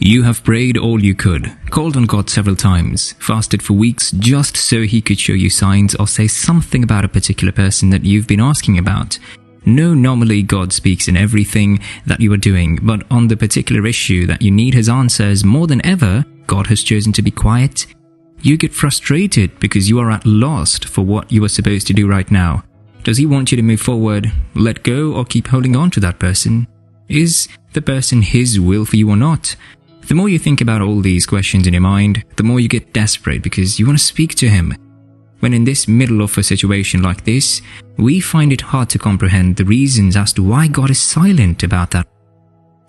You have prayed all you could, called on God several times, fasted for weeks just so He could show you signs or say something about a particular person that you've been asking about. No, normally God speaks in everything that you are doing, but on the particular issue that you need His answers more than ever, God has chosen to be quiet. You get frustrated because you are at lost for what you are supposed to do right now. Does He want you to move forward, let go, or keep holding on to that person? Is the person His will for you or not? The more you think about all these questions in your mind, the more you get desperate because you want to speak to Him. When in this middle of a situation like this, we find it hard to comprehend the reasons as to why God is silent about that.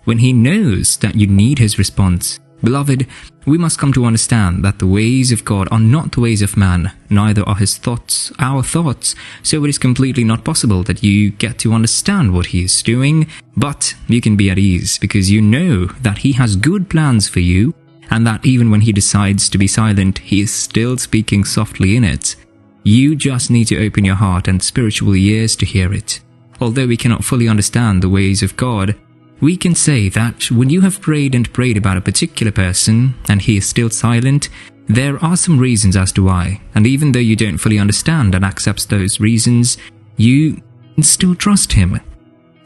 When He knows that you need His response, beloved, we must come to understand that the ways of God are not the ways of man, neither are His thoughts our thoughts, so it is completely not possible that you get to understand what He is doing, but you can be at ease because you know that He has good plans for you, and that even when He decides to be silent, He is still speaking softly in it. You just need to open your heart and spiritual ears to hear it. Although we cannot fully understand the ways of God, we can say that when you have prayed and prayed about a particular person and he is still silent, there are some reasons as to why, and even though you don't fully understand and accept those reasons, you still trust Him.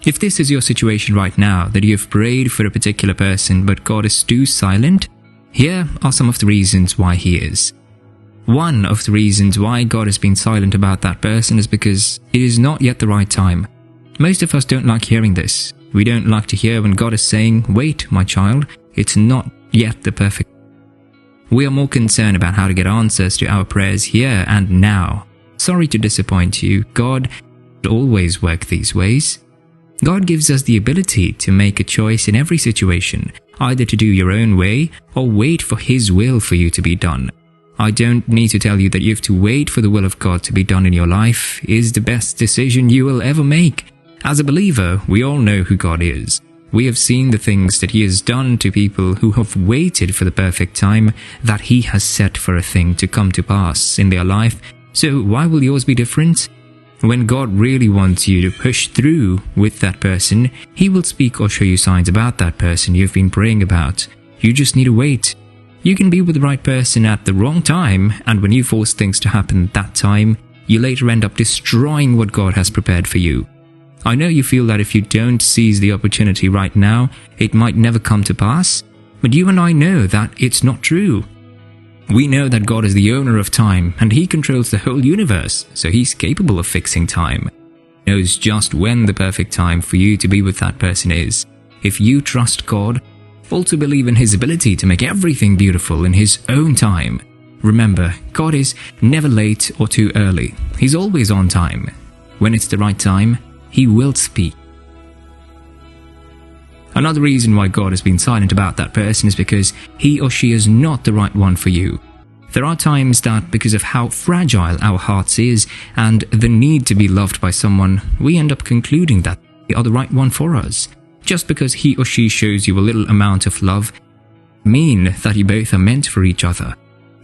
If this is your situation right now, that you have prayed for a particular person but God is too silent, here are some of the reasons why He is. One of the reasons why God has been silent about that person is because it is not yet the right time. Most of us don't like hearing this. We don't like to hear when God is saying, "Wait, my child, it's not yet the perfect." We are more concerned about how to get answers to our prayers here and now. Sorry to disappoint you, God doesn't always work these ways. God gives us the ability to make a choice in every situation, either to do your own way or wait for His will for you to be done. I don't need to tell you that you have to wait for the will of God to be done in your life is the best decision you will ever make. As a believer, we all know who God is. We have seen the things that He has done to people who have waited for the perfect time that He has set for a thing to come to pass in their life. So why will yours be different? When God really wants you to push through with that person, He will speak or show you signs about that person you've been praying about. You just need to wait. You can be with the right person at the wrong time, and when you force things to happen at that time, you later end up destroying what God has prepared for you. I know you feel that if you don't seize the opportunity right now, it might never come to pass, but you and I know that it's not true. We know that God is the owner of time, and He controls the whole universe, so He's capable of fixing time. He knows just when the perfect time for you to be with that person is. If you trust God, also believe in His ability to make everything beautiful in His own time. Remember, God is never late or too early. He's always on time. When it's the right time, He will speak. Another reason why God has been silent about that person is because he or she is not the right one for you. There are times that because of how fragile our hearts is and the need to be loved by someone, we end up concluding that they are the right one for us. Just because he or she shows you a little amount of love, mean that you both are meant for each other.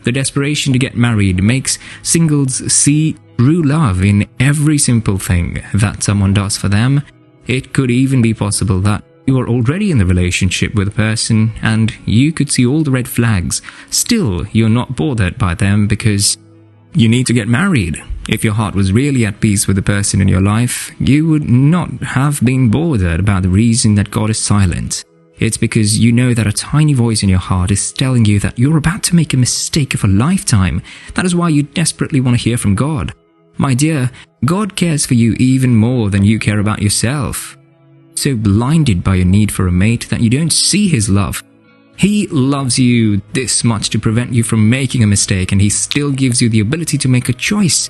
The desperation to get married makes singles see true love in every simple thing that someone does for them. It could even be possible that you are already in the relationship with a person and you could see all the red flags. Still, you're not bothered by them because you need to get married. If your heart was really at peace with the person in your life, you would not have been bothered about the reason that God is silent. It's because you know that a tiny voice in your heart is telling you that you're about to make a mistake of a lifetime. That is why you desperately want to hear from God. My dear, God cares for you even more than you care about yourself. So blinded by your need for a mate that you don't see His love. He loves you this much to prevent you from making a mistake, and He still gives you the ability to make a choice.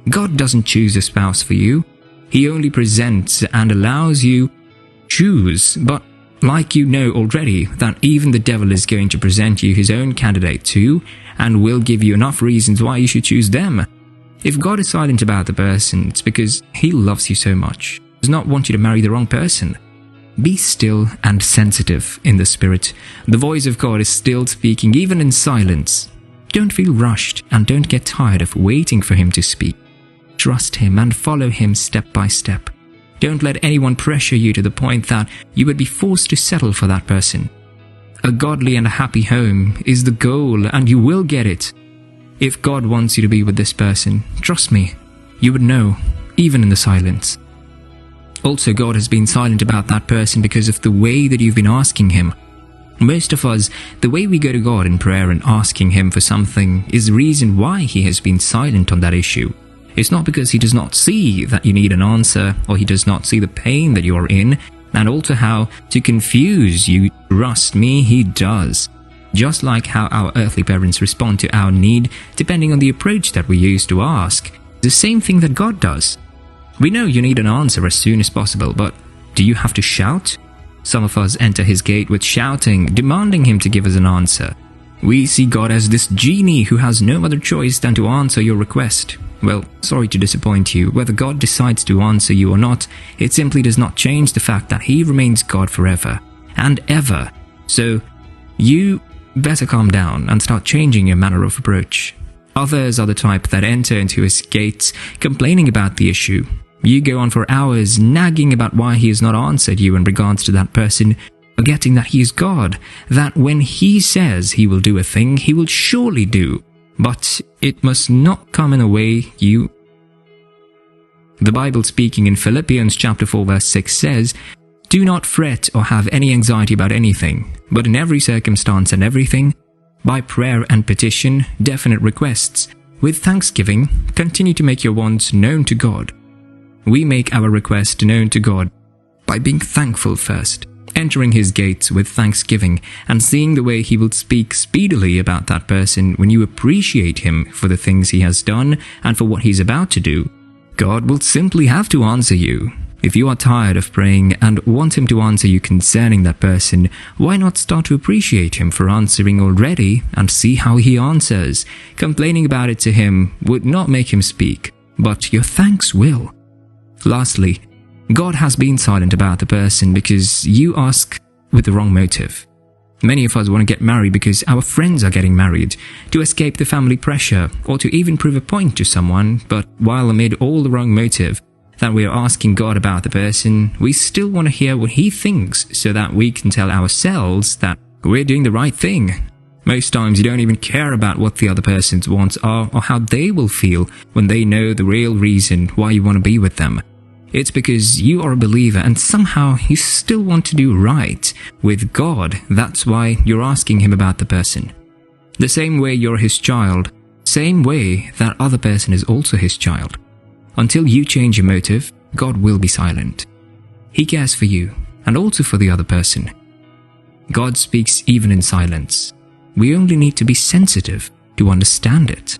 God doesn't choose a spouse for you. He only presents and allows you choose, but like you know already that even the devil is going to present you his own candidate too, and will give you enough reasons why you should choose them. If God is silent about the person, it's because He loves you so much. He does not want you to marry the wrong person. Be still and sensitive in the spirit. The voice of God is still speaking even in silence. Don't feel rushed and don't get tired of waiting for Him to speak. Trust Him and follow Him step by step. Don't let anyone pressure you to the point that you would be forced to settle for that person. A godly and a happy home is the goal, and you will get it. If God wants you to be with this person, trust me, you would know, even in the silence. Also, God has been silent about that person because of the way that you've been asking Him. Most of us, the way we go to God in prayer and asking Him for something is the reason why He has been silent on that issue. It's not because He does not see that you need an answer, or He does not see the pain that you are in, and also how to confuse you. Trust me, He does. Just like how our earthly parents respond to our need depending on the approach that we use to ask, the same thing that God does. We know you need an answer as soon as possible, but do you have to shout? Some of us enter His gate with shouting, demanding Him to give us an answer. We see God as this genie who has no other choice than to answer your request. Well, sorry to disappoint you. Whether God decides to answer you or not, it simply does not change the fact that He remains God forever and ever. So, you better calm down and start changing your manner of approach. Others are the type that enter into His gates complaining about the issue. You go on for hours nagging about why He has not answered you in regards to that person, forgetting that He is God, that when He says He will do a thing, He will surely do, but it must not come in a way you... The Bible, speaking in Philippians chapter 4 verse 6 says, "Do not fret or have any anxiety about anything, but in every circumstance and everything, by prayer and petition, definite requests, with thanksgiving, continue to make your wants known to God." We make our request known to God by being thankful first, entering His gates with thanksgiving, and seeing the way He will speak speedily about that person. When you appreciate Him for the things He has done and for what He's about to do, God will simply have to answer you. If you are tired of praying and want Him to answer you concerning that person, why not start to appreciate Him for answering already and see how He answers? Complaining about it to Him would not make Him speak, but your thanks will. Lastly, God has been silent about the person because you ask with the wrong motive. Many of us want to get married because our friends are getting married, to escape the family pressure, or to even prove a point to someone, but while amid all the wrong motive that we are asking God about the person, we still want to hear what He thinks so that we can tell ourselves that we're doing the right thing. Most times you don't even care about what the other person's wants are or how they will feel when they know the real reason why you want to be with them. It's because you are a believer and somehow you still want to do right with God. That's why you're asking Him about the person. The same way you're His child, same way that other person is also His child. Until you change your motive, God will be silent. He cares for you and also for the other person. God speaks even in silence. We only need to be sensitive to understand it.